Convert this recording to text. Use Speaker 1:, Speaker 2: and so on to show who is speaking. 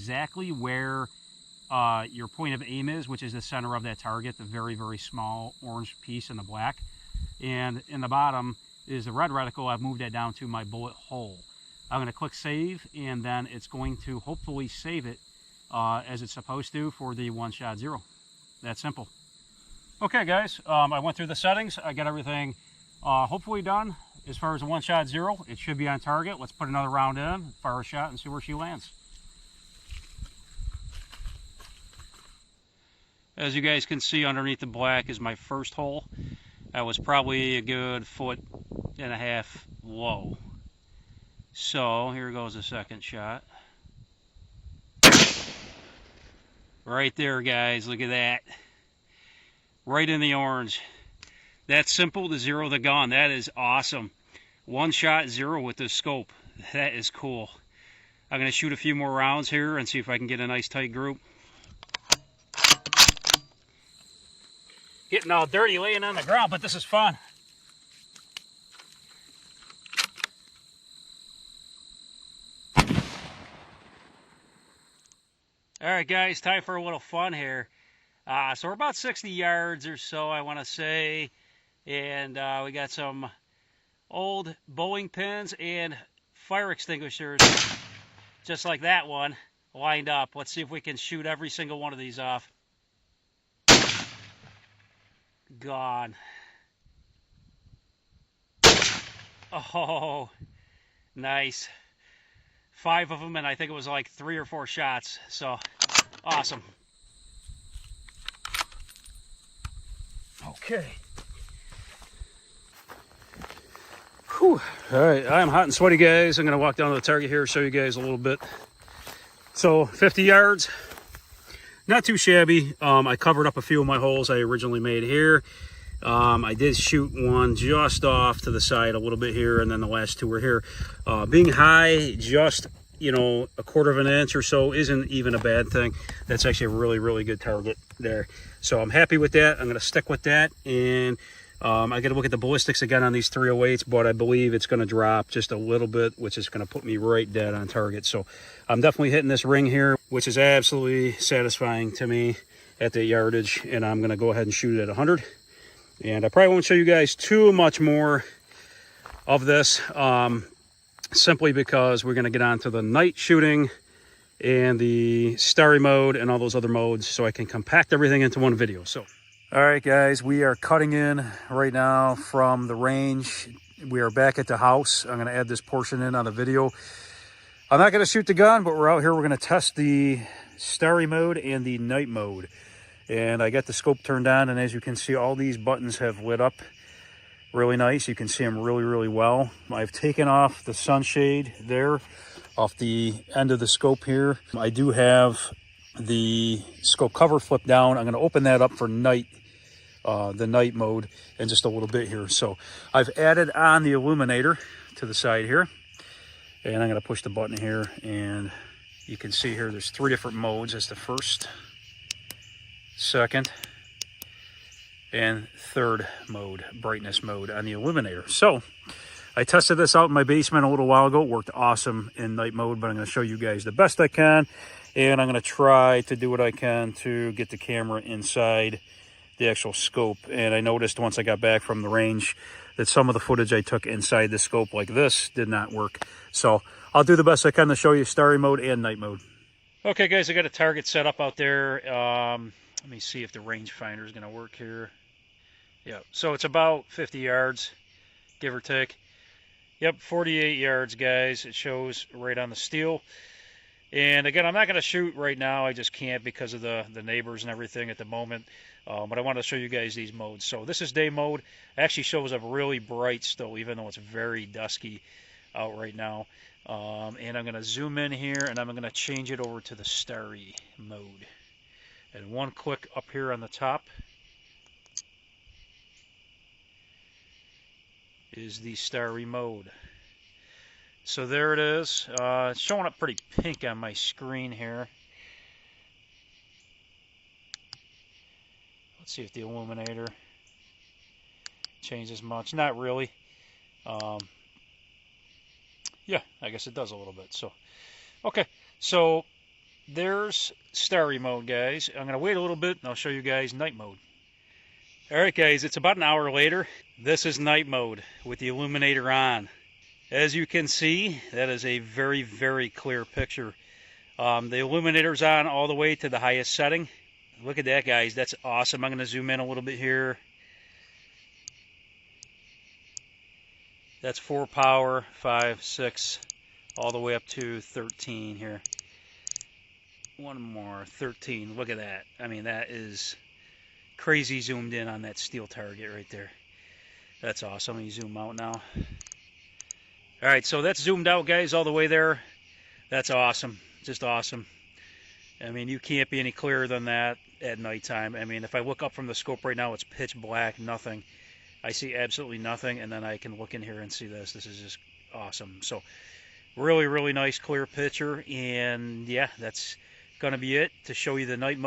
Speaker 1: exactly where your point of aim is, which is the center of that target, the very, very small orange piece in the black. And in the bottom is the red reticle. I've moved that down to my bullet hole. I'm going to click save, and then it's going to hopefully save it as it's supposed to for the one-shot zero. That simple. Okay, guys, I went through the settings. I got everything hopefully done. As far as the one-shot zero, it should be on target. Let's put another round in, fire a shot, and see where she lands. As you guys can see, underneath the black is my first hole. That was probably a good 1.5 feet low. So here goes the second shot. Right there, guys, look at that. Right in the orange. That's simple to zero the gun. That is awesome. One shot zero with this scope. That is cool. I'm going to shoot a few more rounds here and see if I can get a nice tight group. Getting all dirty laying on the ground, but this is fun. Alright guys, time for a little fun here. So we're about 60 yards or so, I want to say. And we got some old bowling pins and fire extinguishers, just like that one, lined up. Let's see if we can shoot every single one of these off. Gone. Oh, nice. 5 of them, and I think it was like 3 or 4 shots. So, awesome. Okay. Whew. All right, I'm hot and sweaty, guys. I'm going to walk down to the target here, show you guys a little bit. So, 50 yards. Not too shabby. I covered up a few of my holes I originally made here. I did shoot one just off to the side a little bit here, and then the last 2 were here. Being high, just, you know, a 1/4 inch or so isn't even a bad thing. That's actually a really, really good target there. So I'm happy with that. I'm going to stick with that, and I got to look at the ballistics again on these 308s, but I believe it's going to drop just a little bit, which is going to put me right dead on target. So I'm definitely hitting this ring here, which is absolutely satisfying to me at the yardage, and I'm going to go ahead and shoot it at 100. And I probably won't show you guys too much more of this, simply because we're going to get on to the night shooting and the starry mode and all those other modes, so I can compact everything into one video. So, all right, guys, we are cutting in right now from the range. We are back at the house. I'm going to add this portion in on the video. I'm not going to shoot the gun, but we're out here. We're going to test the starry mode and the night mode. And I got the scope turned on, and as you can see, all these buttons have lit up really nice. You can see them really, really well. I've taken off the sunshade there off the end of the scope here. I do have the scope cover flipped down. I'm going to open that up for night, the night mode, in just a little bit here. So I've added on the illuminator to the side here, and I'm going to push the button here, and you can see here there's 3 different modes. That's the first, second, and third mode, brightness mode on the illuminator. So I tested this out in my basement a little while ago. It worked awesome in night mode, but I'm going to show you guys the best I can, and I'm going to try to do what I can to get the camera inside the actual scope. And I noticed once I got back from the range that some of the footage I took inside the scope like this did not work. So I'll do the best I can to show you starry mode and night mode. Okay, guys, I got a target set up out there. Let me see if the rangefinder is going to work here. Yeah, so it's about 50 yards, give or take. Yep, 48 yards, guys. It shows right on the steel. And again, I'm not going to shoot right now. I just can't because of the neighbors and everything at the moment. But I want to show you guys these modes. So this is day mode. It actually shows up really bright still, even though it's very dusky out right now. And I'm going to zoom in here, and I'm going to change it over to the starry mode. And one click up here on the top is the starry mode. So there it is. It's showing up pretty pink on my screen here. Let's see if the illuminator changes much. Not really. Yeah, I guess it does a little bit. So, okay. So there's starry mode, guys. I'm going to wait a little bit and I'll show you guys night mode. All right, guys, it's about an hour later. This is night mode with the illuminator on. As you can see, that is a very, very clear picture. The illuminator's on all the way to the highest setting. Look at that, guys. That's awesome. I'm going to zoom in a little bit here. That's 4 power, 5, 6, all the way up to 13 here. One more, 13. Look at that. I mean, that is crazy zoomed in on that steel target right there. That's awesome. Let me zoom out now. All right, so that's zoomed out, guys, all the way there. That's awesome. Just awesome. I mean, you can't be any clearer than that at nighttime. I mean, if I look up from the scope right now, it's pitch black, nothing. I see absolutely nothing, and then I can look in here and see this. This is just awesome. So really, really nice clear picture, and yeah, that's going to be it to show you the night mode.